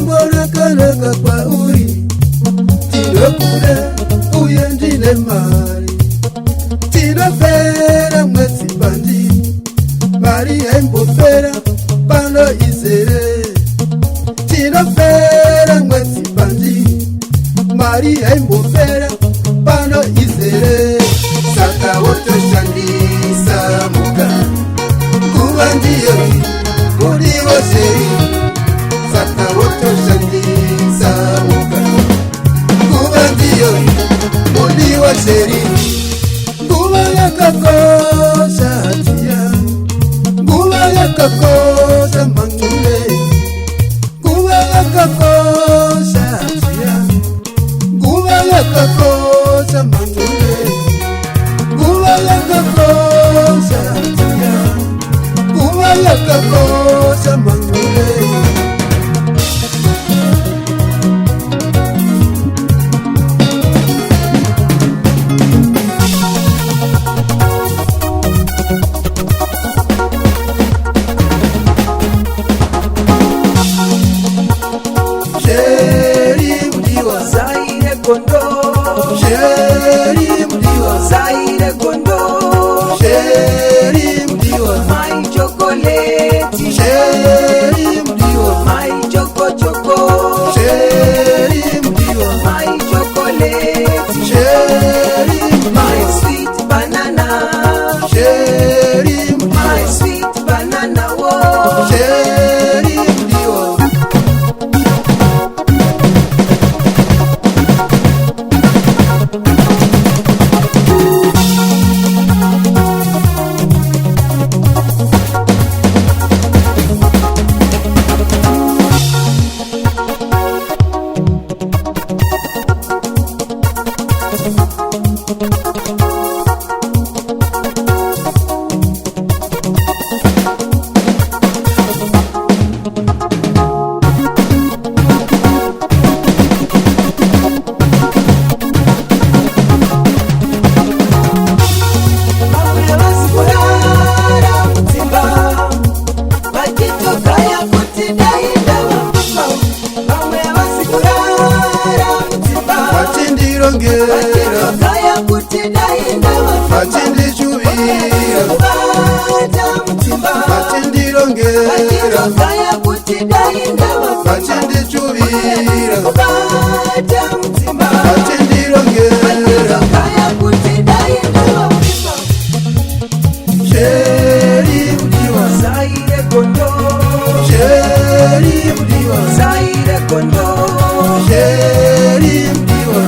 mbona kanaka kwa uri tinokure uye ndine mari tinofera mwezi pandi mari yaimbofera pano izere tinofera mwezi pandi mari yaimbofera pano izere saka wotoshandisa muka nguva ndiyo muliwo sei saka wotoshandisa muka nguva ndiyo muliwo sei nguva yakakosha hatia nguva yakakosha mangule nguva yakakosha hatia nguva yakakosha mangule nguva yakakosha hatia nguva yakakosha mangule Sheri mdiwa Zaire Kondo Sheri mdiwa My chocolate Sheri mdiwa My choco choco Sheri mdiwa My chocolate Sheri My sweet banana Sheri My sweet banana wo Sheri mdiwa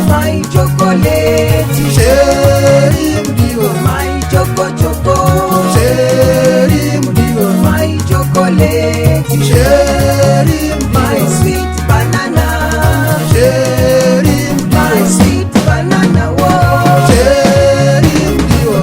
My chocolate Sheri mdiwa My choco choco Sheri mdiwa My chocolate Sheri My sweet banana Sheri My sweet banana wo Sheri mdiwa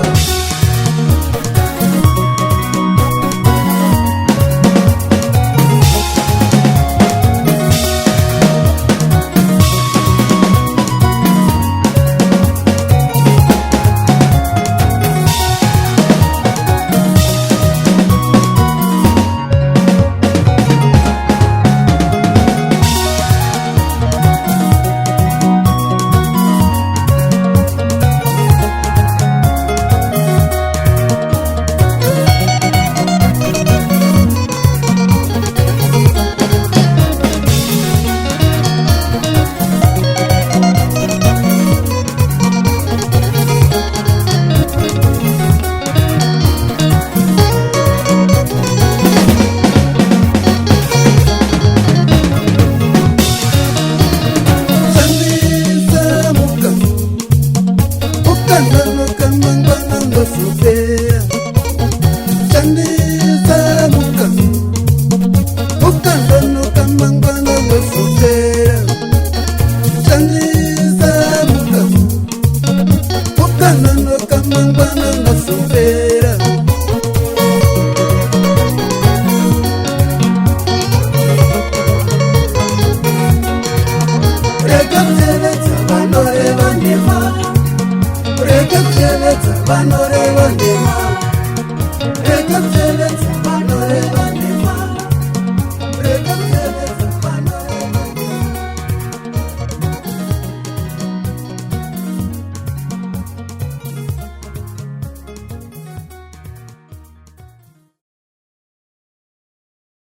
Reka